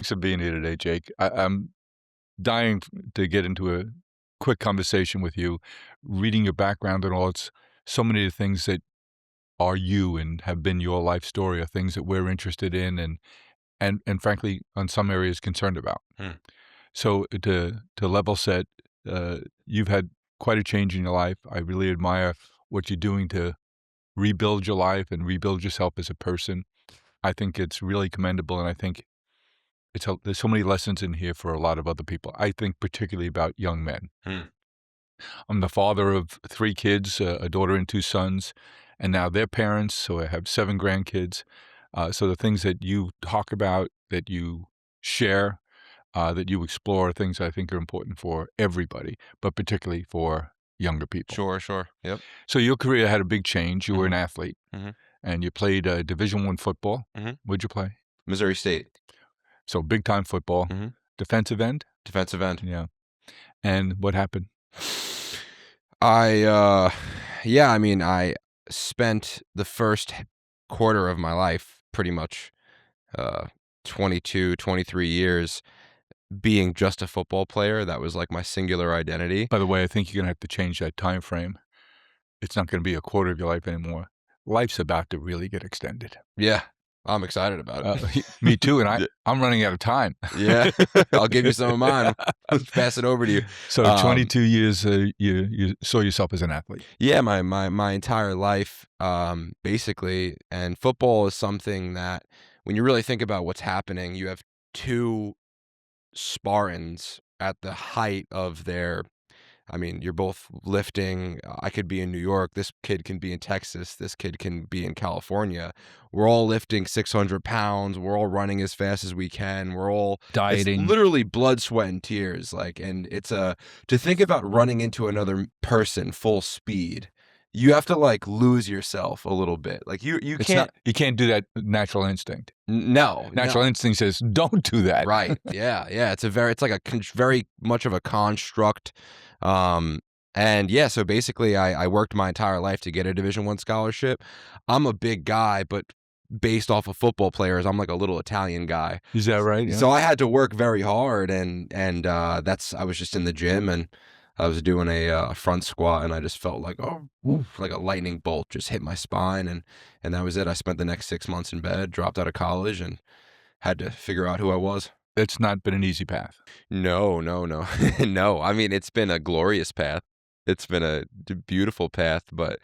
Thanks for being here today, Jake. I'm dying to get into a quick conversation with you. Reading your background and all, it's so many of the things that are you and have been your life story are things that we're interested in and frankly, on some areas concerned about. Hmm. So to level set, you've had quite a change in your life. I really admire what you're doing to rebuild your life and rebuild yourself as a person. I think it's really commendable, and I think there's so many lessons in here for a lot of other people. I think particularly about young men. Hmm. I'm the father of 3 kids, a daughter and 2 sons, and now they're parents, so I have 7 grandkids. So the things that you talk about, that you share, that you explore are things I think are important for everybody, but particularly for younger people. Sure. Yep. So your career had a big change. You were an Mhm. athlete, Mhm. and you played, Division I football. Mhm. What'd you play? Missouri State. So big time football. Mhm. Defensive end? Defensive end. Yeah. And what happened? I yeah, I mean, I spent the first quarter of my life pretty much uh 22, 23 years being just a football player. That was like my singular identity. By the way, I think you're gonna have to change that time frame. It's not gonna be a quarter of your life anymore. Life's about to really get extended. Yeah. I'm excited about it. Me too, and Yeah. I'm running out of time. Yeah. I'll give you some of mine. Pass it over to you. So Um 22 years, you saw yourself as an athlete. Yeah, my entire life, basically, and football is something that when you really think about what's happening, you have 2 Spartans at the height of their I mean, you're both lifting. I could be in New York. This kid can be in Texas. This kid can be in California. We're all lifting 600 pounds. We're all running as fast as we can. It's Dieting. literally blood, sweat, and tears. Like, and to think about running into another person full speed, you have to like lose yourself a little bit. Like you It's not can't, you can't do that with natural instinct. no. Natural instinct says, "Don't do that." Right. Yeah. It's like very much of a construct. Um, and yeah, so basically I worked my entire life to get a Division I scholarship. I'm a big guy, but based off of football players, I'm like a little Italian guy. Is that right? Yeah. So I had to work very hard and that's I was just in the gym and I was doing a front squat and I just felt like like a lightning bolt just hit my spine and that was it. I spent the next 6 months in bed, dropped out of college and had to figure out who I was. It's not been an easy path. No. No. I mean, it's been a glorious path. It's been a beautiful path, but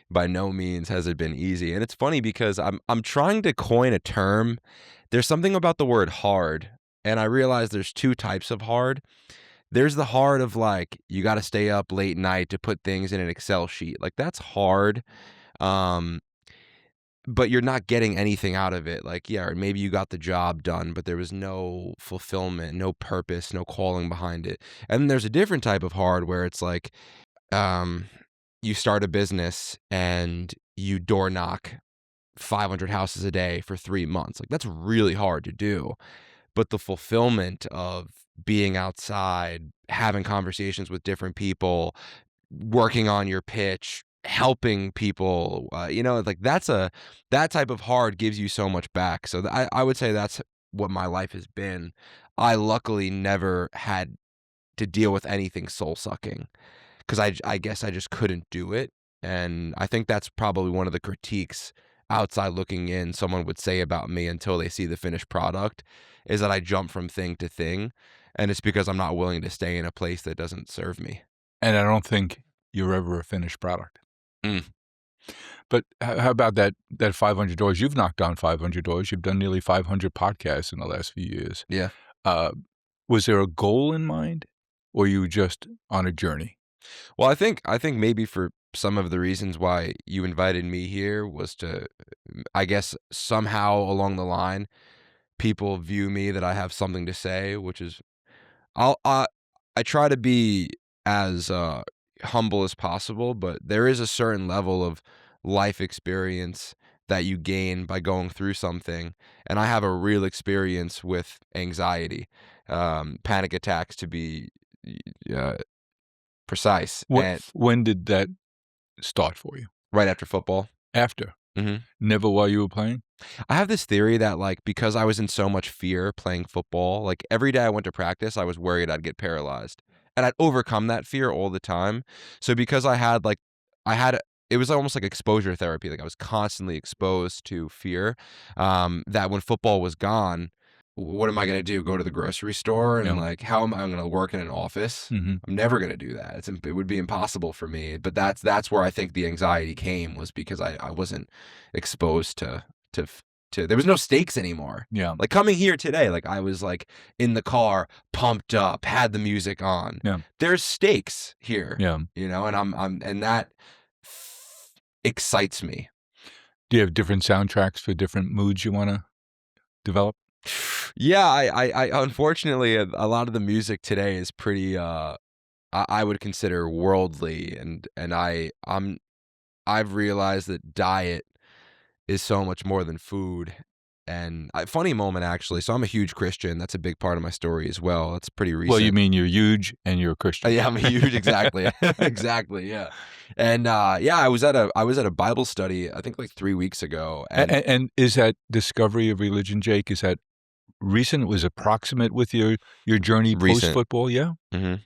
by no means has it been easy. And it's funny because I'm trying to coin a term. There's something about the word hard, and I realize there's 2 types of hard. There's the hard of like you got to stay up late night to put things in an Excel sheet. Like that's hard. Um but you're not getting anything out of it. Like, yeah, or maybe you got the job done, but there was no fulfillment, no purpose, no calling behind it. And then there's a different type of hard where it's like, um, you start a business and you door knock 500 houses a day for 3 months. Like, that's really hard to do. But the fulfillment of being outside, having conversations with different people, working on your pitch, helping people, like that type of hard gives you so much back. So I would say that's what my life has been. I luckily never had to deal with anything soul sucking because I guess I just couldn't do it. And I think that's probably one of the critiques outside looking in someone would say about me until they see the finished product is that I jump from thing to thing. And it's because I'm not willing to stay in a place that doesn't serve me. And I don't think you're ever a finished product. Mm. But how about that 500 doors? You've knocked on 500 doors. You've done nearly 500 podcasts in the last few years. Yeah. Uh, was there a goal in mind, or you were just on a journey? Well, I think maybe for some of the reasons why you invited me here was to, I guess somehow along the line, people view me that I have something to say, which is I'll I try to be as humble as possible, but there is a certain level of life experience that you gain by going through something, and I have a real experience with anxiety, panic attacks to be uh, precise, What and when did that start for you? right after football. After? Mhm. Never while you were playing? I have this theory that, like, because I was in so much fear playing football, like, every day I went to practice, I was worried I'd get paralyzed, and I'd overcome that fear all the time. So because I had it was almost like exposure therapy, like, I was constantly exposed to fear, that when football was gone, what am I gonna do? Go to the grocery store and, Yeah. like, how am I gonna work in an office? Mhm. I'm never gonna do that. It would be impossible for me, but that's where I think the anxiety came was because I wasn't exposed to f to there was no stakes anymore. Yeah. Like, coming here today, like, I was, like, in the car, pumped up, had the music on. Yeah. There's stakes here, Yeah. and I'm and that excites me. Do you have different soundtracks for different moods you wanna develop? Yeah, I unfortunately, a lot of the music today is pretty, I would consider worldly, and I've realized that diet is so much more than food. And funny moment actually. So I'm a huge Christian. That's a big part of my story as well. It's pretty Well, you recent. mean you're huge and you're a Christian. Yeah, I'm a huge exactly. Exactly, yeah. And yeah, I was at a Bible study, I think like 3 weeks ago, and And is that discovery of religion, Jake, is that recent? Was it proximate with your journey recent. post-football? Yeah? Mhm.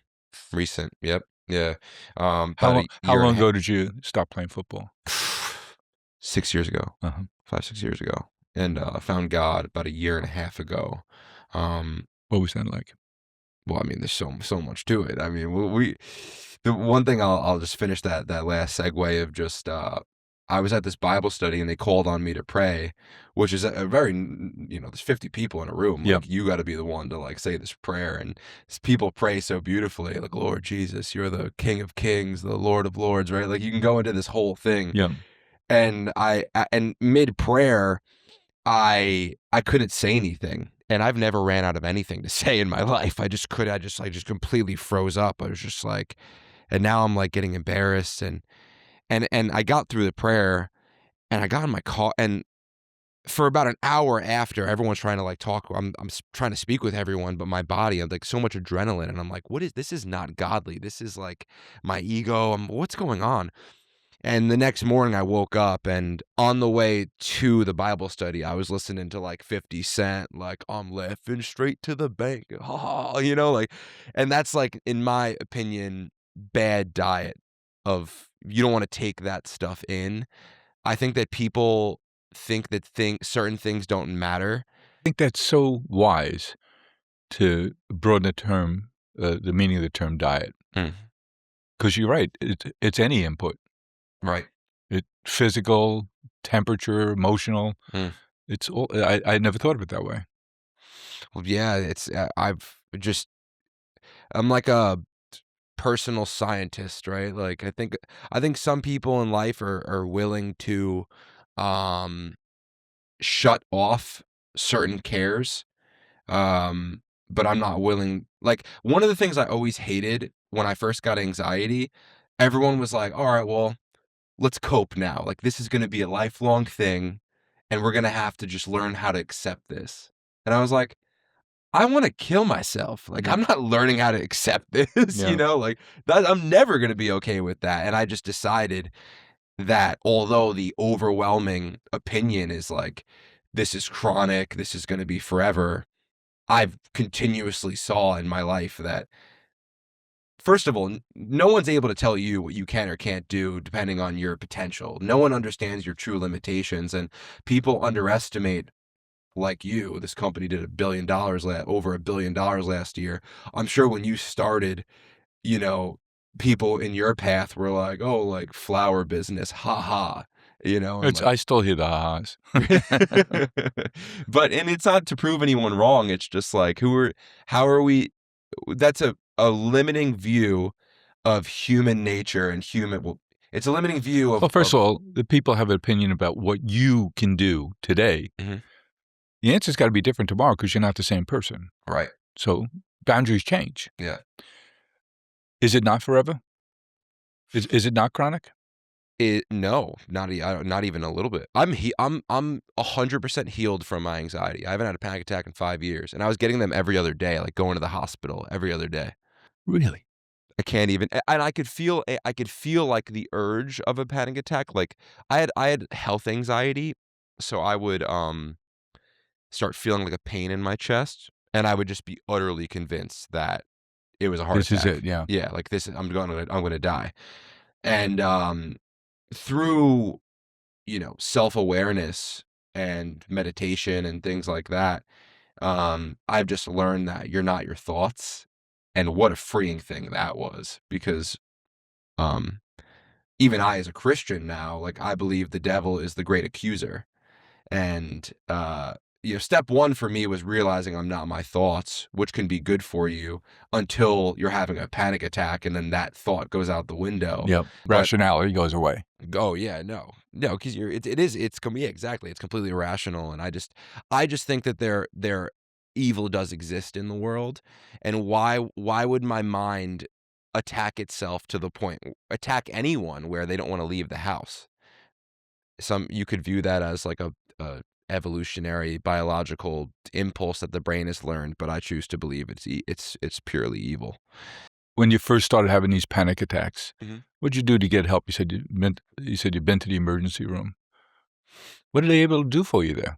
Recent. Yep. Yeah. How About long a how year and long a half ago did you stop playing football? 6 years ago. Uh-huh. 5, 6 years ago. And I found God about a year and a half ago. Um What was that like? Well, I mean, there's so much to it. I mean, we the one thing I'll just finish that last segue of just, I was at this Bible study and they called on me to pray, which is a very there's 50 people in a room, Yeah. like, you gotta be the one to, like, say this prayer, and people pray so beautifully, like, "Lord Jesus, you're the King of kings, the Lord of lords," right? Like, you can go into this whole thing, Yeah. and and mid-prayer I couldn't say anything, and I've never ran out of anything to say in my life. I just completely froze up. I was just like, and now I'm like getting embarrassed, and I got through the prayer, and I got in my car, and for about an hour after, everyone's trying to like talk. Trying to speak with everyone, but my body, I'm like so much adrenaline, and I'm like, what is this? Is not godly. This is like my ego. What's going on? And the next morning, I woke up, and on the way to the Bible study, I was listening to like 50 Cent, like, I'm laughing straight to the bank. Ha ha, like, and that's like, in my opinion, bad diet of you don't want to take that stuff in. I think that people think that certain things don't matter. I think that's so wise to broaden the meaning of the term diet. Mm, Because 'cause you're right, it's any input. right. It physical, temperature, emotional, Mm. it's all I never thought of it that way. Well, yeah, I'm like a personal scientist, right? Like, I think some people in life are willing to um shut off certain cares. But I'm not willing, like, one of the things I always hated when I first got anxiety, everyone was like, "All right, well, let's cope now. Like, this is going to be a lifelong thing and we're going to have to just learn how to accept this." And I was like, I wanna kill myself. Like, Yeah, I'm not learning how to accept this, yeah. like, that I'm never gonna be okay with that, and I just decided that although the overwhelming opinion is like, "This is chronic, this is gonna be forever," I've continuously saw in my life that, first of all, no one's able to tell you what you can or can't do depending on your potential. No one understands your true limitations, and people underestimate, like you, this company did over $1 billion last year. I'm sure when you started, you know, people in your path were like, "Oh, like flower business, ha ha," and It's like, I still hear the ha-has. but it's not to prove anyone wrong. It's just like, how are we? That's a limiting view of human nature and well, it's a limiting view Well, first of of all, the people have an opinion about what you can do today. Mhm. The answer's gotta be different tomorrow because 'cause you're not the same person. Right, So, boundaries change. yeah. Is it not forever? Is it not chronic? No, not even a little bit. I'm 100% healed from my anxiety. I haven't had a panic attack in 5 years, and I was getting them every other day, like going to the hospital every other day. Really? I can't even, and I could feel, like, the urge of a panic attack, like, I had health anxiety, so I would, start feeling, like, a pain in my chest, and I would just be utterly convinced that it was a heart This is attack. it, yeah. Yeah, like, this is I'm gonna die, and, through, self-awareness and meditation and things like that, I've just learned that you're not your thoughts, and what a freeing thing that was because, um, even I as a Christian now, like, I believe the devil is the great accuser, and, step 1 for me was realizing I'm not my thoughts, which can be good for you until you're having a panic attack, and then that thought goes out the window, Yep. but Rationality goes away. oh, yeah, no, because yeah, exactly, it's completely irrational, and I just think that there evil does exist in the world, and why would my mind attack itself to the point attack anyone where they don't wanna leave the house? You could view that as like a evolutionary biological impulse that the brain has learned, but I choose to believe it's purely evil. When you first started having these panic attacks, Mhm. what'd you do to get help? You said you'd been to the emergency room. What are they able to do for you there?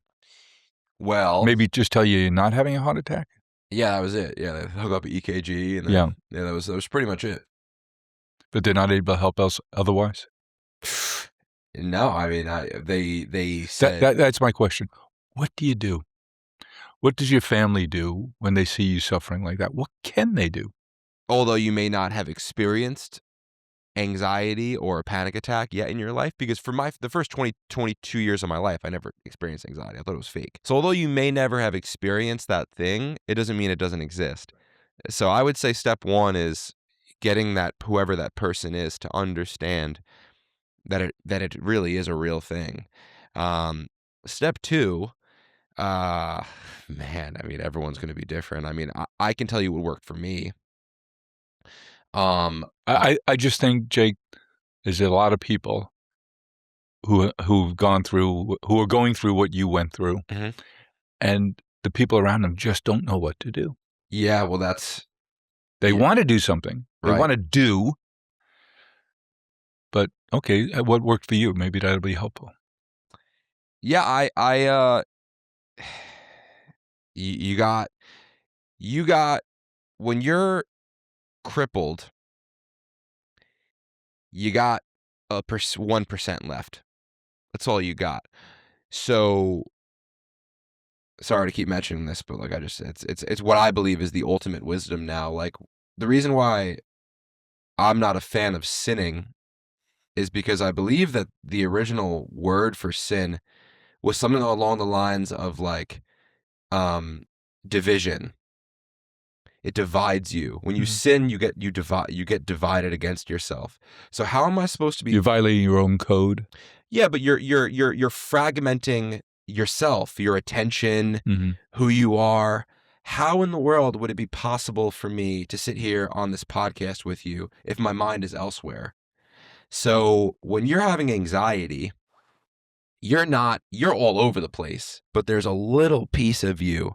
Well, Maybe just tell you you're not having a heart attack? yeah, that was it. Yeah, they hook up a EKG and Yeah, then yeah, that was pretty much it. but they're not able to help else otherwise? No, I mean, they That said that that's my question. What do you do? What does your family do when they see you suffering like that? What can they do? although you may not have experienced anxiety or a panic attack yet in your life, because for the first 22 years of my life, I never experienced anxiety. I thought it was fake. So although you may never have experienced that thing, it doesn't mean it doesn't exist. So I would say step 1 is getting that whoever that person is to understand that it really is a real thing. Um, Step 2, uh, man, I mean, everyone's going to be different. I mean, I can tell you what worked for me. Um, uh, I just think, Jake, there's a lot of people who are going through what you went through, mhm. and the people around them just don't know what to do. Yeah, well, that's They yeah, wanna do something. They right. wanna do, but okay, what worked for you? Maybe that'll be helpful. Yeah, you got you got when you're crippled, you got 1% left. That's all you got. So sorry to keep mentioning this, but like I just it's what I believe is the ultimate wisdom now. Like the reason why I'm not a fan of sinning is because I believe that the original word for sin was something along the lines of like um division. It divides you. When you Mhm. sin, you get divided against yourself. So how am I supposed to be You're violating your own code. yeah, but you're fragmenting yourself, your attention, Mhm. who you are. How in the world would it be possible for me to sit here on this podcast with you if my mind is elsewhere? So when you're having anxiety, you're all over the place, but there's a little piece of you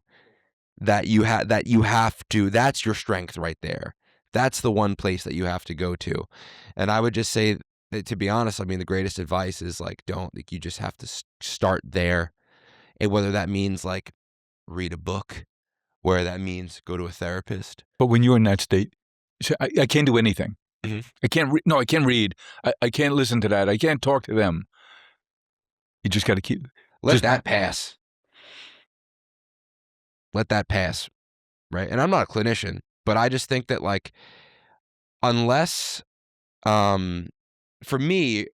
that you have to that's your strength right there. That's the one place that you have to go to. And I would just say that to be honest, I mean the greatest advice is like don't like you just have to start there. And whether that means like read a book, where that means go to a therapist. But when you're in that state, see, I can't do anything. Mhm. I can't read. I can't listen to that. I can't talk to them. You just gotta keep Let just that pass. Let that pass, right? And I'm not a clinician, but I just think that like unless um for me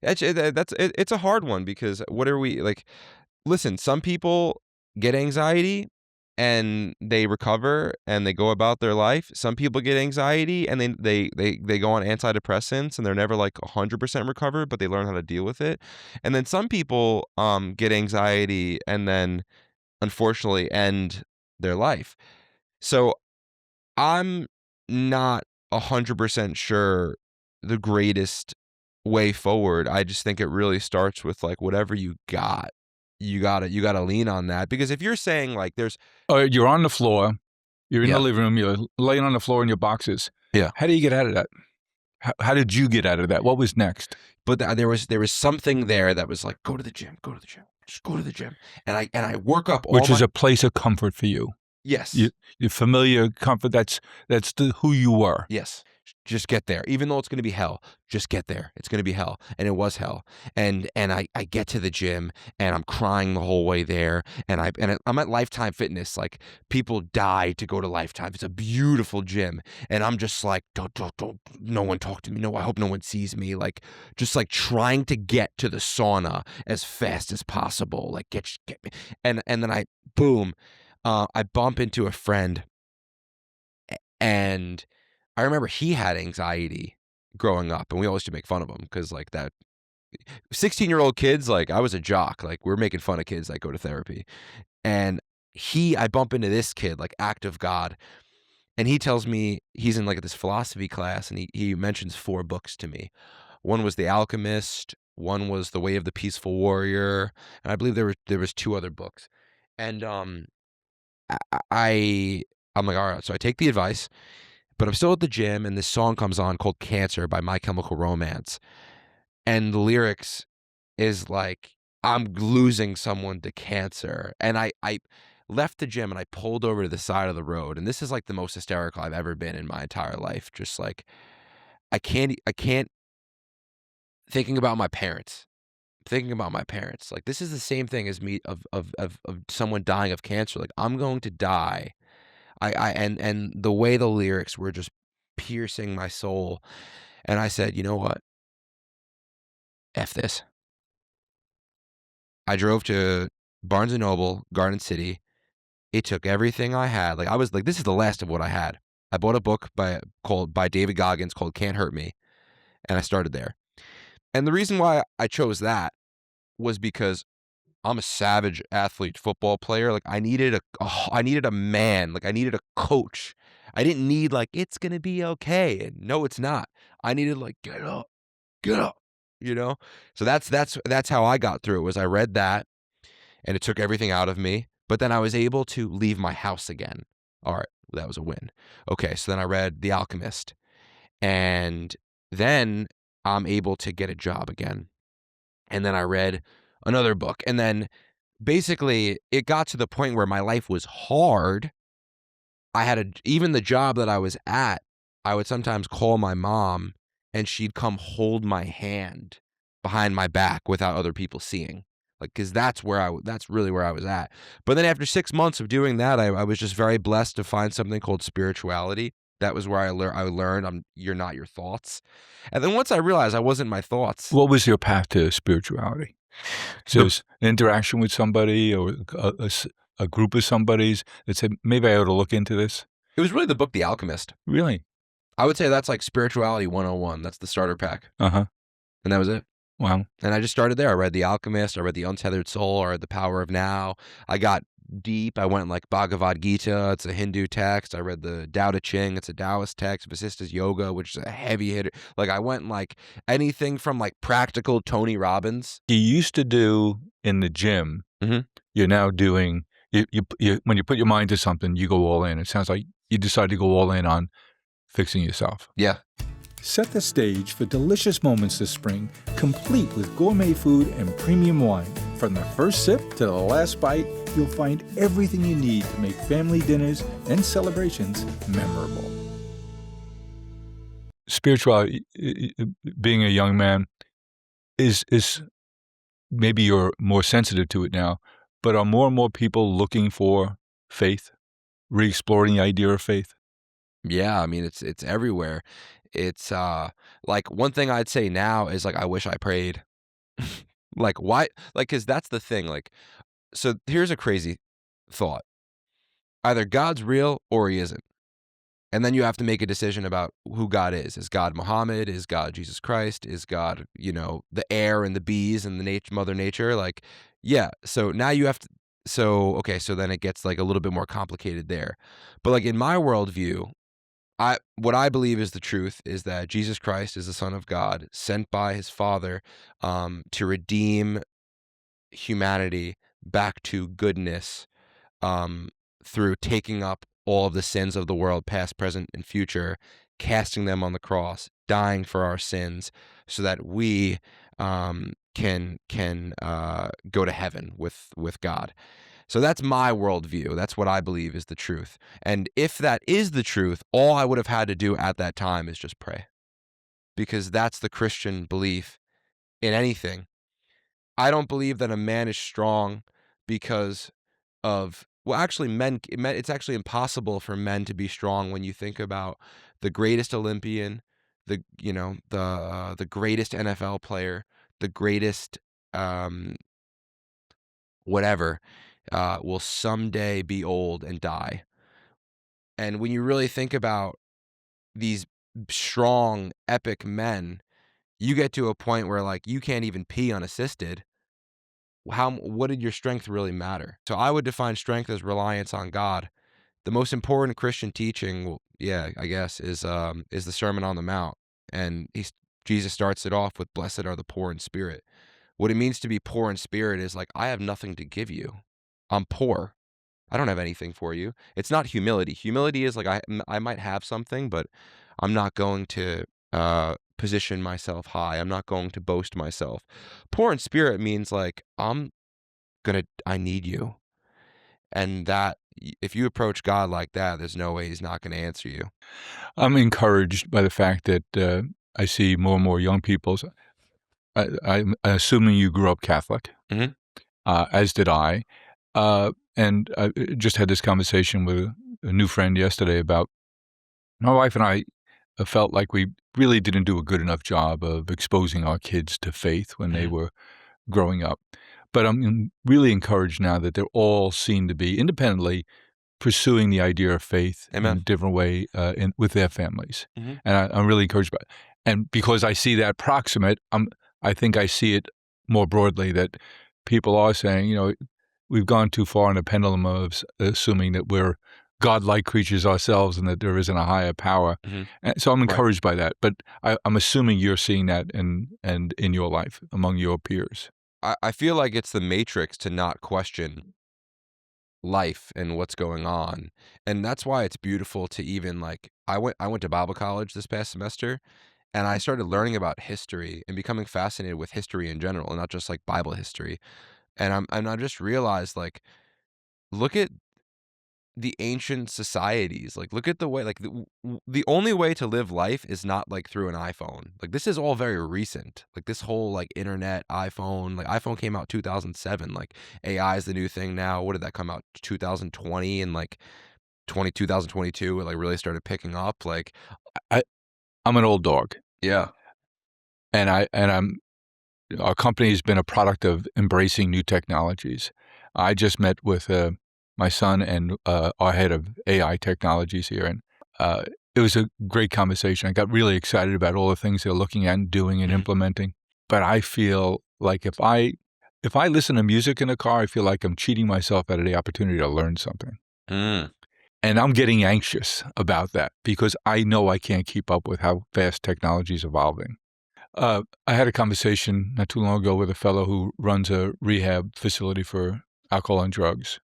it's a hard one because what are we like listen, some people get anxiety and they recover and they go about their life. Some people get anxiety and they go on antidepressants and they're never like 100% recovered, but they learn how to deal with it. And then some people get anxiety and then unfortunately end their life. So I'm not 100% sure the greatest way forward. I just think it really starts with like whatever you got. You gotta lean on that because if you're saying like there's you're on the floor, you're in the yeah living room, you're laying on the floor in your boxes, Yeah. How do you get out of that? How did you get out of that? What was next? But there was something there that was like, go to the gym, go to the gym, just go to the gym, and I work up all Which is my a place of comfort for you. You yes. your familiar comfort, that's who you were. Yes. Just get there. Even though it's gonna be hell, just get there. It's gonna be hell. And it was hell. And I get to the gym and I'm crying the whole way there. I'm at Lifetime Fitness. Like people die to go to Lifetime. It's a beautiful gym. And I'm just like, don't no one talk to me. No, I hope no one sees me. Like just like trying to get to the sauna as fast as possible. Like get me. And then I boom, I bump into a friend and I remember he had anxiety growing up, and we always used to make fun of him because, like, that 16-year-old kids, like, I was a jock. Like, we're making fun of kids that go to therapy. And I bump into this kid, like, act of God, and he tells me he's in, like, this philosophy class, and he mentions 4 books to me. One was The Alchemist, one was The Way of the Peaceful Warrior, and I believe there was 2 other books. And, I I I'm like, "Alright." So I take the advice. But I'm still at the gym, and this song comes on called "Cancer" by My Chemical Romance, and the lyrics is like, I'm losing someone to cancer, and I left the gym, and I pulled over to the side of the road, and this is, like, the most hysterical I've ever been in my entire life, just, like, I can't thinking about my parents, thinking about my parents, like, this is the same thing as me of someone dying of cancer, like, I'm going to die. And the way the lyrics were just piercing my soul. And I said, you know what? F this. I drove to Barnes and Noble, Garden City. It took everything I had. Like I was like, this is the last of what I had. I bought a book by David Goggins called Can't Hurt Me. And I started there. And the reason why I chose that was because I'm a savage athlete football player. Like I needed a man. Like I needed a coach. I didn't need like it's gonna be okay. And no, it's not. I needed like get up, you know. So that's how I got through it. Was I read that and it took everything out of me. But then I was able to leave my house again. All right, that was a win. Okay, so then I read The Alchemist, and then I'm able to get a job again. And then I read another book, and then basically, it got to the point where my life was hard. I had even the job that I was at, I would sometimes call my mom and she'd come hold my hand behind my back without other people seeing. Like, cause that's really where I was at. But then after 6 months of doing that, I was just very blessed to find something called spirituality. That was where I learned you're not your thoughts. And then once I realized I wasn't my thoughts, What was your path to spirituality? So the it's an interaction with somebody or a group of somebody's that said, "Maybe I ought to look into this?" it was really the book The Alchemist. Really? I would say that's like spirituality 101. That's the starter pack. Uh-huh. And that was it. Wow. And I just started there. I read The Alchemist, I read The Untethered Soul, I read The Power of Now. I got deep. I went like Bhagavad Gita, it's a Hindu text. I read the Tao Te Ching, it's a Taoist text. Vasista's Yoga, which is a heavy hitter. Like I went like anything from like practical Tony Robbins. You used to do in the gym, Mhm. you're now doing you when you put your mind to something, you go all in. It sounds like you decide to go all in on fixing yourself. Yeah. Set the stage for delicious moments this spring, complete with gourmet food and premium wine. From the first sip to the last bite, you'll find everything you need to make family dinners and celebrations memorable. Spirituality, being a young man, is maybe you're more sensitive to it now, but are more and more people looking for faith, re-exploring the idea of faith? Yeah, I mean it's everywhere. It's like one thing I'd say now is like I wish I prayed. Like why like cuz that's the thing like so here's a crazy thought. Either God's real or he isn't. And then you have to make a decision about who God is. Is God Muhammad? Is God Jesus Christ? Is God, the air and the bees and the mother nature? Like, yeah. So now you have to okay, so then it gets like a little bit more complicated there. But like in my worldview, what I believe is the truth is that Jesus Christ is the Son of God, sent by his Father to redeem humanity back to goodness um, through taking up all of the sins of the world, past, present, and future, casting them on the cross, dying for our sins, so that we can go to heaven with God. So that's my worldview. That's what I believe is the truth. And if that is the truth, all I would have had to do at that time is just pray, because that's the Christian belief in anything. I don't believe that a man is strong because of, well, actually it's actually impossible for men to be strong when you think about the greatest Olympian, the greatest NFL player, the greatest um whatever will someday be old and die. And when you really think about these strong epic men, you get to a point where like you can't even pee unassisted. What did your strength really matter? So I would define strength as reliance on God. The most important Christian teaching, well, yeah, I guess, is the Sermon on the Mount, and Jesus starts it off with "Blessed are the poor in spirit." What it means to be poor in spirit is like, I have nothing to give you. I'm poor. I don't have anything for you. It's not humility. Humility is like I might have something, but I'm not going to position myself high. I'm not going to boast myself. Poor in spirit means like I need you. And that if you approach God like that, there's no way he's not going to answer you. I'm encouraged by the fact that I see more and more young people. I'm assuming you grew up Catholic, Mhm. as did I. And I just had this conversation with a new friend yesterday about my wife and I felt like we really didn't do a good enough job of exposing our kids to faith when they Mhm. were growing up. But I'm really encouraged now that they're all seen to be independently pursuing the idea of faith in Amen. a different way with their families, Mhm. and I'm really encouraged by it. And because I see that proximate, I think I see it more broadly that people are saying, we've gone too far in a pendulum of assuming that we're godlike creatures ourselves and that there isn't a higher power. Mhm. And so I'm Right. encouraged by that. But I'm assuming you're seeing that in your life among your peers. I feel like it's the matrix to not question life and what's going on. And that's why it's beautiful to even like I went to Bible college this past semester, and I started learning about history and becoming fascinated with history in general and not just like Bible history. And I just realized like, look at the ancient societies. Like, look at the way, like, the only way to live life is not like through an iPhone. Like, this is all very recent. Like, this whole like internet, iPhone, like, iPhone came out 2007. Like, AI is the new thing now. What did that come out? 2020, and like 2022, it like really started picking up. Like, I, I'm an old dog, yeah. and our company has been a product of embracing new technologies. I just met with my son and our head of AI technologies here, and uh, it was a great conversation. I got really excited about all the things they're looking at and doing and Mhm. implementing. But I feel like if I listen to music in a car, I feel like I'm cheating myself out of the opportunity to learn something. Mm. And I'm getting anxious about that because I know I can't keep up with how fast technology is evolving. I had a conversation not too long ago with a fellow who runs a rehab facility for alcohol and drugs,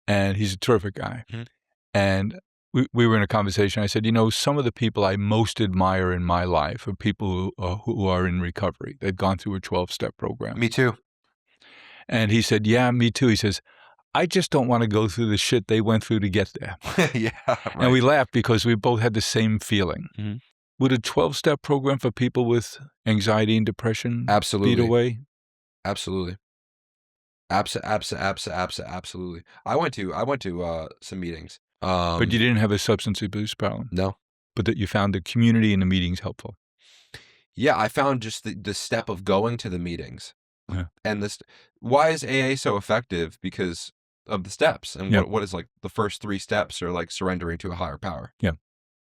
and he's a terrific guy. Mhm. And we were in a conversation. I said, some of the people I most admire in my life are people who are in recovery. They've gone through a 12-step program. Me too. And he said, yeah, me too. He says, I just don't want to go through the shit they went through to get there. Yeah, And right. we laughed because we both had the same feeling. Mhm. Would a 12-step program for people with anxiety and depression be the Absolutely. way? Absolutely. Absolutely. I went to some meetings. But you didn't have a substance abuse problem, No. but that you found the community and the meetings helpful. Yeah, I found just the step of going to the meetings, Yeah. and this why is AA so effective? Because of the steps, and Yeah. what is like the first 3 steps are like surrendering to a higher power. Yeah.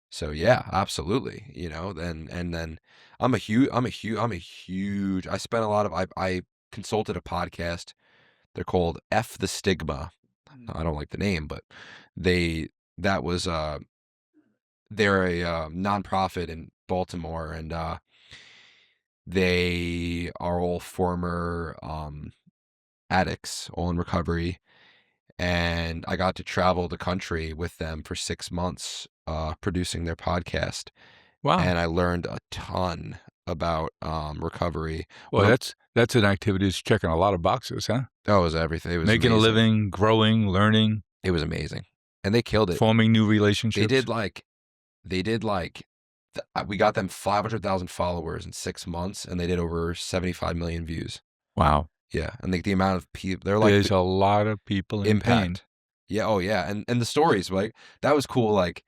So yeah, absolutely, then I'm a huge I spent a lot of I consulted a podcast. They're called F the Stigma. I don't like the name, but they that was they're a nonprofit in Baltimore, and they are all former addicts, all in recovery, and I got to travel the country with them for 6 months, producing their podcast, Wow. and I learned a ton about recovery. Well, One of that's an activity that's checking a lot of boxes, huh? Oh, it was everything. It was Making a amazing. living, growing, learning, It was amazing, and they killed it. forming new They relationships. did like they did like we got them 500,000 followers in 6 months, and they did over 75 million views. Wow. Yeah, and the amount of people they're like There's a lot of people in pain. impact. Yeah, oh yeah, and the stories like that was cool. Like,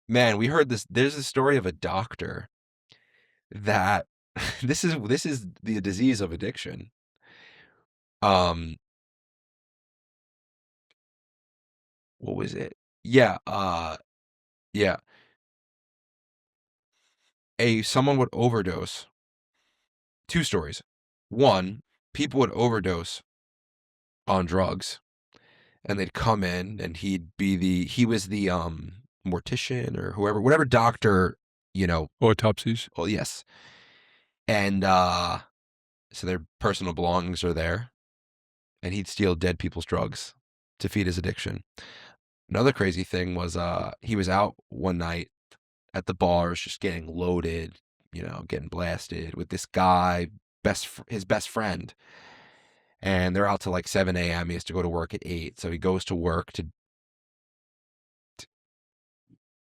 man, we heard this. There's a story of a doctor that this is the disease of addiction. Um, what was it? Yeah, yeah. A Someone would overdose. Two stories. One, people would overdose on drugs, and they'd come in, and he was the mortician or whoever, whatever doctor, you know. Autopsies. Well, yes, and so their personal belongings are there, and he'd steal dead people's drugs to feed his addiction. Another crazy thing was he was out one night at the bars just getting loaded, getting blasted with this guy, his best friend. And they're out till like 7 a.m. He has to go to work at 8. So he goes to work to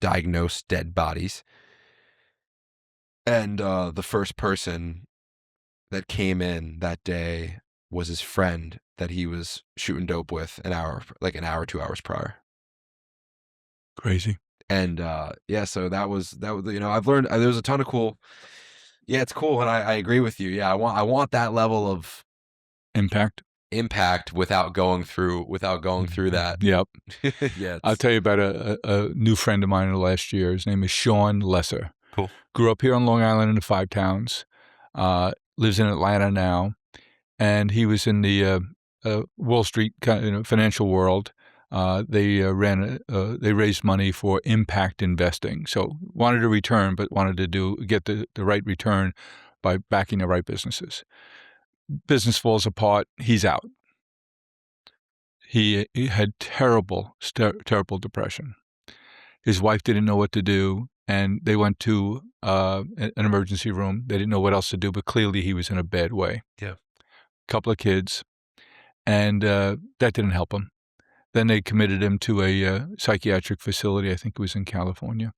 diagnose dead bodies. And the first person that came in that day was his friend that he was shooting dope with an hour, 2 hours prior. Crazy. And yeah, so that was I've learned there was a ton of cool. Yeah, it's cool, and I agree with you. Yeah, I want that level of Impact. impact without going through that. Yep. Yeah, I'll it's tell you about a new friend of mine in the last year. His name is Sean Lesser. cool. Grew up here on Long Island in the Five Towns. Lives in Atlanta now. And he was in the Wall Street financial world. They raised money for impact investing. So wanted a return, but wanted to get the right return by backing the right businesses. Business falls apart. He's out. He had terrible depression. His wife didn't know what to do, and they went to an emergency room. They didn't know what else to do, but clearly he was in a bad way. Yeah. Couple of kids, and that didn't help him. Then they committed him to a psychiatric facility. I think it was in California.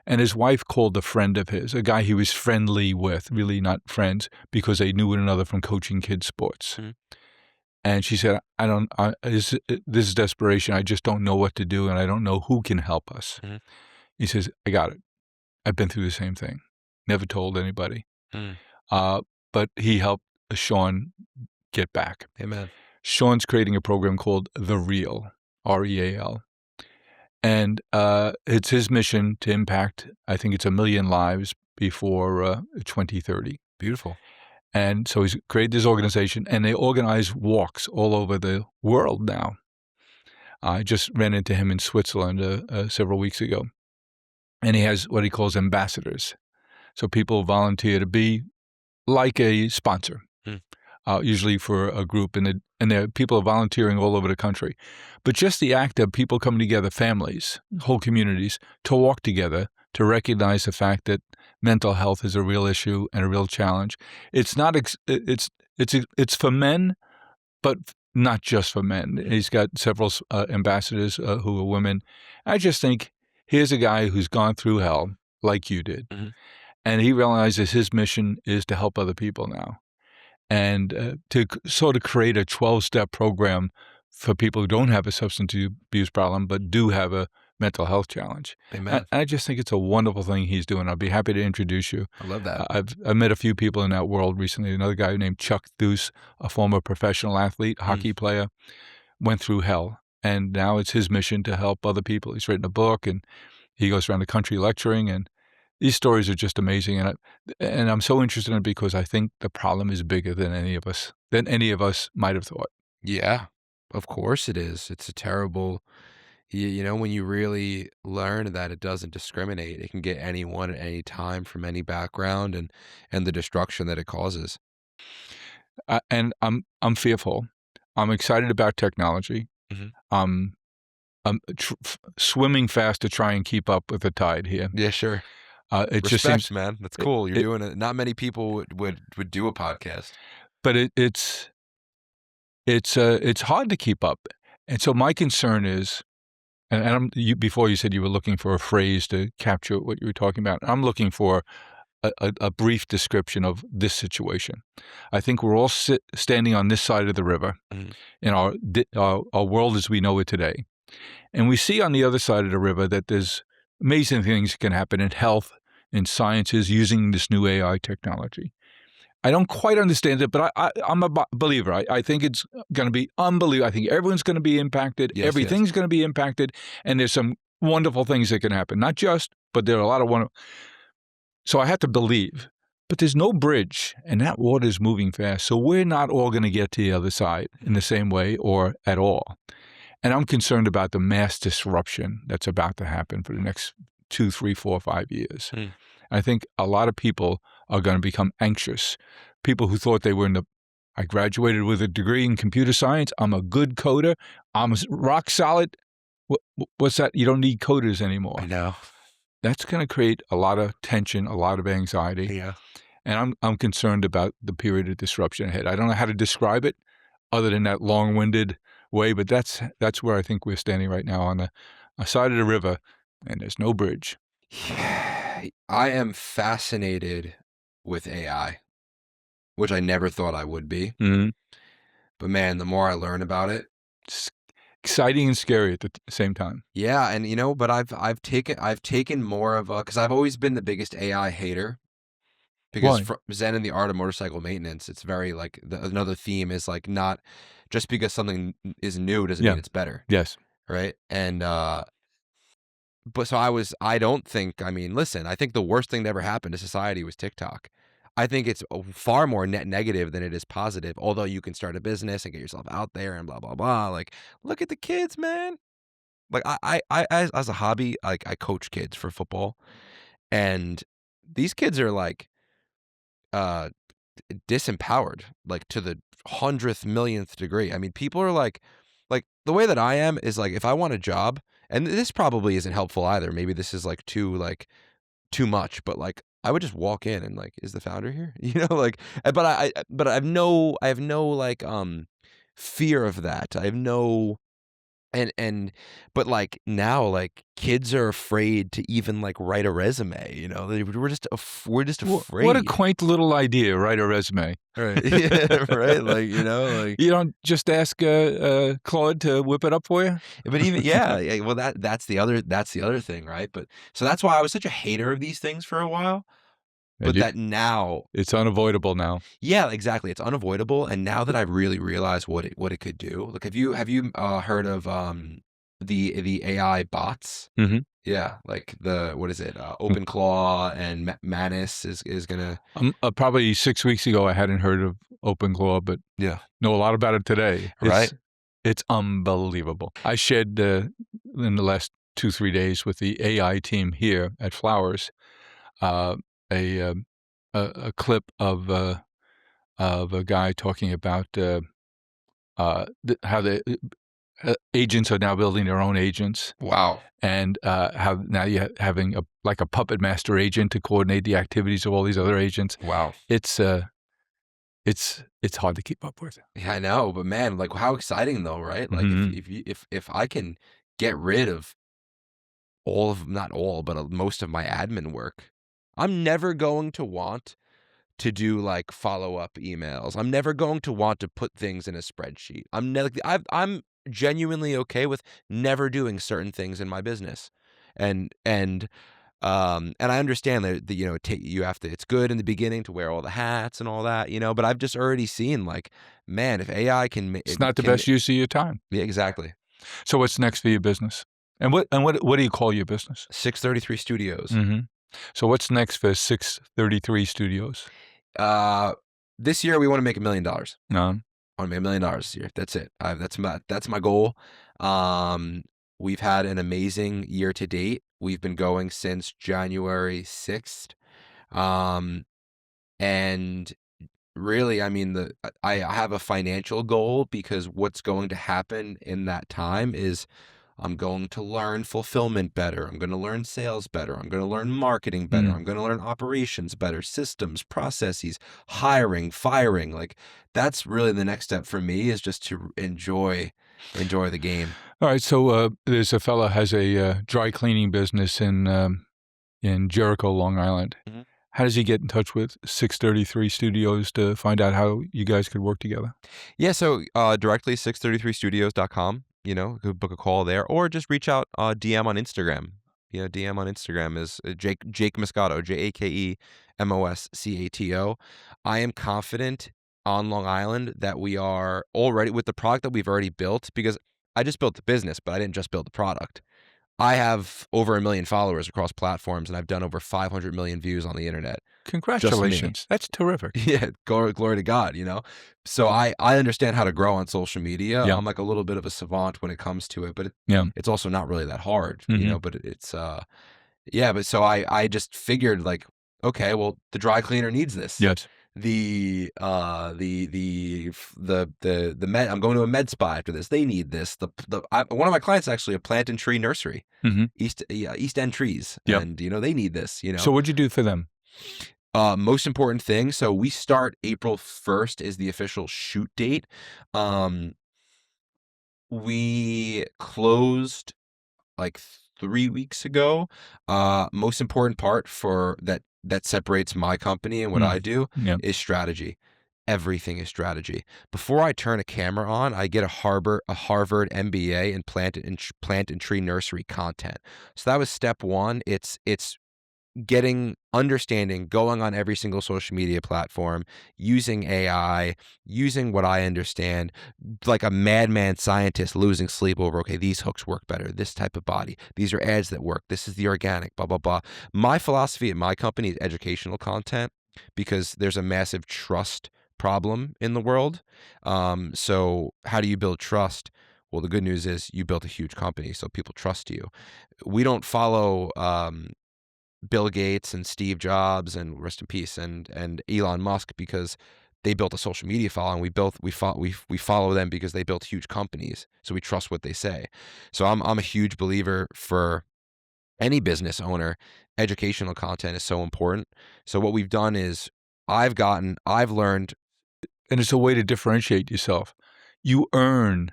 And his wife called a friend of his, a guy he was friendly with, really not friends, because they knew one another from coaching kids' sports. Mhm. And she said, this is desperation. I just don't know what to do, and I don't know who can help us. Mhm. He says, I got it. I've been through the same thing. Never told anybody. Mm. But he helped Sean get back. Amen. Sean's creating a program called The Real, REAL. And it's his mission to impact, I think it's 1 million lives before 2030. Beautiful. And so he's created this organization, and they organize walks all over the world now. I just ran into him in Switzerland several weeks ago. And he has what he calls ambassadors. So people volunteer to be like a sponsor, Mm. Usually for a group, and there people are volunteering all over the country. But just the act of people coming together, families, whole communities, to walk together, to recognize the fact that mental health is a real issue and a real challenge. It's not it's for men, but not just for men. He's got several ambassadors who are women. I just think here's a guy who's gone through hell like you did, Mhm. and he realizes his mission is to help other people now, and to sort of create a 12-step program for people who don't have a substance abuse problem but do have a mental health challenge. Amen. I just think it's a wonderful thing he's doing. I'll be happy to introduce you. I love that. I've met a few people in that world recently. Another guy named Chuck Thues, a former professional athlete, hockey player, went through hell, and now it's his mission to help other people. He's written a book, and he goes around the country lecturing, and these stories are just amazing. And I'm so interested in it because I think the problem is bigger than any of us might have thought. Yeah, of course it is. It's a terrible, when you really learn that it doesn't discriminate, it can get anyone at any time from any background, and the destruction that it causes. And I'm fearful. I'm excited about technology. Mhm. Um, swimming fast to try and keep up with the tide here. Yeah, sure. It just Respect, seems man. That's it, cool. You're it doing it. Not many people would do a podcast. but it's hard to keep up. And so my concern is, before you said you were looking for a phrase to capture what you were talking about. I'm looking for a brief description of this situation. I think we're all standing on this side of the river Mhm. in our world as we know it today. And we see on the other side of the river that there's amazing things that can happen in health, in sciences, using this new AI technology. I don't quite understand it, but I'm a believer. I think it's going to be unbelievable. I think everyone's going to be impacted. Yes, yes. Everything's going to be impacted. And there's some wonderful things that can happen. Not just, but there are a lot of wonderful. So I have to believe. But there's no bridge, and that water is moving fast. So we're not all going to get to the other side in the same way or at all. And I'm concerned about the mass disruption that's about to happen for the next 2, 3, 4, 5 years. Hmm. I think a lot of people are going to become anxious. People who thought they were I graduated with a degree in computer science. I'm a good coder. I'm rock solid. What's that? You don't need coders I anymore. know. That's going to create a lot of tension, a lot of anxiety. Yeah. And I'm concerned about the period of disruption ahead. I don't know how to describe it other than that long-winded way, but that's where I think we're standing right now on a side of the river, and there's no bridge. I am fascinated with AI, which I never thought I would be. Mm-hmm. But man, the more I learn about it, It's exciting and scary at the same time. yeah, and but I've taken more of a, because I've always been the biggest AI hater. Because Why? from Zen and the Art of Motorcycle Maintenance, it's very like another theme is like, not just because something is new doesn't Yeah. mean it's better, Yes. right? And but so I don't think, I mean, listen, I think the worst thing that ever happened to society was TikTok. I think it's far more net negative than it is positive. Although you can start a business and get yourself out there and blah blah blah. Like, look at the kids, man. Like as a hobby, like I coach kids for football, and these kids are like uh disempowered, like to the 100th millionth degree. I mean, people are like the way that I am is like, if I want a job, and this probably isn't helpful either. Maybe this is like too much, but like I would just walk in and like, is the founder here? Like, but but I have no like fear of that. I have no, and but like now, like kids are afraid to even like write a resume. We're just What a afraid. quaint little idea, write a resume. Right. Yeah, right. Like, like, You don't just ask Claude to whip it up for you? but even, yeah, yeah, well, that's the other thing, right? But so that's why I was such a hater of these things for a while. And But that now, it's unavoidable now. yeah, exactly, it's unavoidable. And now that I've really realized what it could do, like, have you heard of the AI bots? Mm-hmm. Yeah, like the, what is it? OpenClaw and Manus is gonna. Probably 6 weeks ago, I hadn't heard of OpenClaw, but Yeah. know a lot about it today. Right. It's unbelievable. I shared in the last 2, 3 days with the AI team here at Flowers uh, a, um, a clip of a guy talking about how the agents are now building their own agents, Wow. and how now you're having like a puppet master agent to coordinate the activities of all these other agents. Wow. It's hard to keep up with. Yeah, I know, but man, like, how exciting though, right? Like, if Mhm. if you if I can get rid of all of, not all, but most of my admin work, I'm never going to want to do like follow-up emails. I'm never going to want to put things in a spreadsheet. I'm genuinely okay with never doing certain things in my business. And I understand that, you have to, it's good in the beginning to wear all the hats and all that, but I've just already seen, like, man, if AI It's not the best use of your time. yeah, exactly. So what's next for your business? And what do you call your business? 633 Studios. Mhm. So what's next for 633 Studios? Uh, this year we want to make $1 million. No. I want to make $1 million this year. That's it. That's my goal. We've had an amazing year to date. We've been going since January 6th. And really, I mean, I have a financial goal, because what's going to happen in that time is I'm going to learn fulfillment better. I'm going to learn sales better. I'm going to learn marketing better. Mm. I'm going to learn operations better, systems, processes, hiring, firing. Like that's really the next step for me, is just to enjoy the game. All right, so, there's a fella has a, dry cleaning business in Jericho, Long Island. Mhm. How does he get in touch with 633 Studios to find out how you guys could work together? Yeah, so directly 633studios.com, could book a call there or just reach out DM on Instagram. DM on Instagram is Jake Moscato, JakeMoscato. I am confident on Long Island that we are already with the product that we've already built, because I just built the business, but I didn't just build the product. I have over 1 million followers across platforms, and I've done over 500 million views on the internet. Just me. Congratulations. That's terrific. Yeah, glory to God. So I understand how to grow on social media. Yeah, I'm like a little bit of a savant when it comes to it, but yeah. it's also not really that hard, Mhm. but it's yeah, but so I just figured like, okay, well, the dry cleaner needs this. Yes. The med, I'm going to a med spa after this. They need this. One of my clients is actually a plant and tree nursery, Mhm. East End Trees, Yep. and they need this. So what'd you do for them? Most important thing. So we start April 1st is the official shoot date. Um, we closed like 3 weeks ago. Most important part for that separates my company and what I Mm. do Yeah. is strategy. Everything is strategy. Before I turn a camera on, I get a Harvard MBA in plant and tree nursery content. So that was step one. It's understanding, going on every single social media platform, using AI, using what I understand, like a madman scientist losing sleep over, okay, these hooks work better, this type of body, these are ads that work, this is the organic, blah, blah, blah. My philosophy at my company is educational content, because there's a massive trust problem in the world. So how do you build trust? Well, the good news is you built a huge company, so people trust you. We don't follow Bill Gates and Steve Jobs, and rest in peace, and Elon Musk, because they built a social media following. We follow them because they built huge companies, so we trust what they say. So I'm a huge believer for any business owner. Educational content is so important. So what we've done is I've learned. And it's a way to differentiate yourself. You earn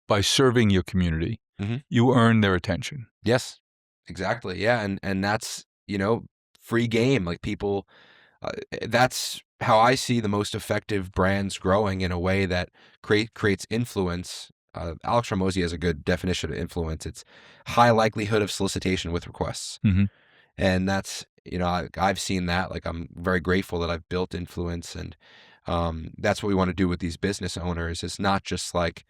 by serving your community, Mhm. you earn their attention. Yes, exactly. Yeah, and that's free game. Like people, that's how I see the most effective brands growing in a way that creates influence. Alex Ramosi has a good definition of influence. It's high likelihood of solicitation with requests, Mhm. and that's I've seen that. Like I'm very grateful that I've built influence, and that's what we want to do with these business owners. It's not just like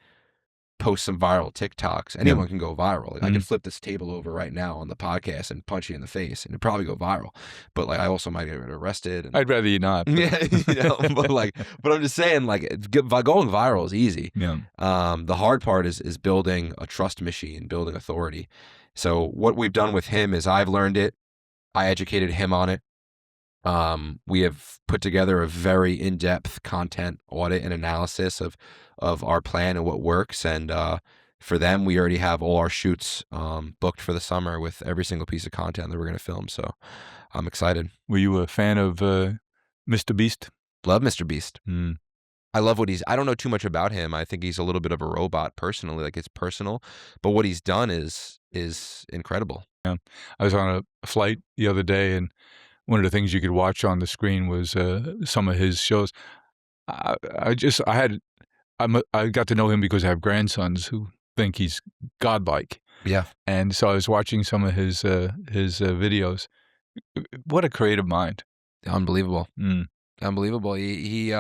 post some viral TikToks. Yeah. Anyone can go viral. Like I could Mhm. flip this table over right now on the podcast and punch you in the face, and it'd probably go viral. But like I also might get arrested, and I'd rather you not, but yeah, but I'm just saying, like, by going viral is easy. yeah. The hard part is building a trust machine, building authority. So what we've done with him is I've learned it. I educated him on it. We have put together a very in-depth content audit and analysis of our plan and what works. And for them, we already have all our shoots booked for the summer with every single piece of content that we're going to film. So I'm excited. Were you a fan of, Mr. Beast? Love Mr. Beast. Mm. I love what I don't know too much about him. I think he's a little bit of a robot personally, like it's personal, but what he's done is incredible. Yeah. I was on a flight the other day, and one of the things you could watch on the screen was, some of his shows. I just I got to know him because I have grandsons who think he's godlike, Yeah, and so I was watching some of his videos. What a creative mind. unbelievable, Mm. unbelievable. He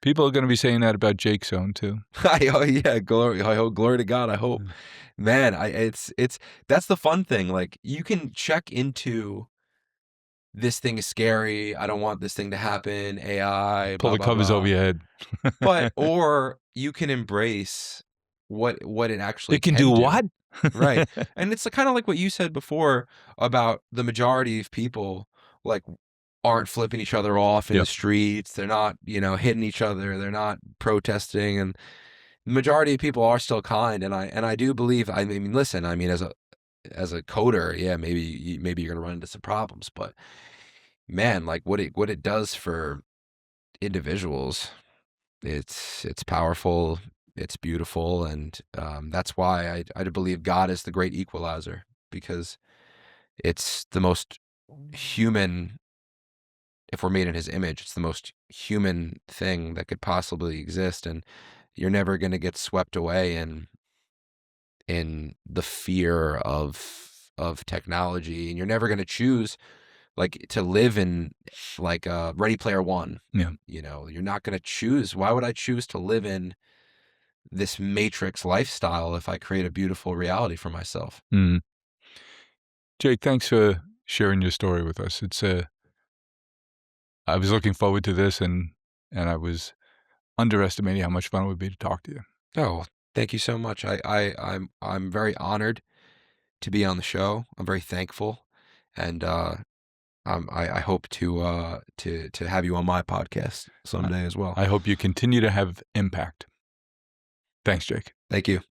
People are gonna be saying that about Jake's Zone too. oh yeah, glory, I hope, glory to God. I hope, Mm. man. It's that's the fun thing. Like you can check into this thing is scary. I don't want this thing to happen. AI, Pull blah the blah covers over blah. your head. But or you can embrace what it actually It can do can do. what? Right. And it's kind of like what you said before about the majority of people like aren't flipping each other off in the Yep. streets. They're not, hitting each other. They're not protesting. And The majority of people are still kind, and I do believe. I mean, listen. I mean, as a coder, yeah, maybe you're gonna run into some problems, but man, like what it does for individuals, it's powerful, it's beautiful, and that's why I believe God is the great equalizer, because it's the most human. If we're made in His image, it's the most human thing that could possibly exist, and you're never going to get swept away in the fear of technology, and you're never going to choose like to live in like Ready Player One. Yeah. You know, you're not going to choose. Why would I choose to live in this matrix lifestyle if I create a beautiful reality for myself? Mhm. Jake, thanks for sharing your story with us. I was looking forward to this, and I was underestimating how much fun it would be to talk to you. Oh, thank you so much. I'm very honored to be on the show. I'm very thankful, and I hope to have you on my podcast I someday as well. I hope you continue to have impact. Thanks, Jake. Thank you.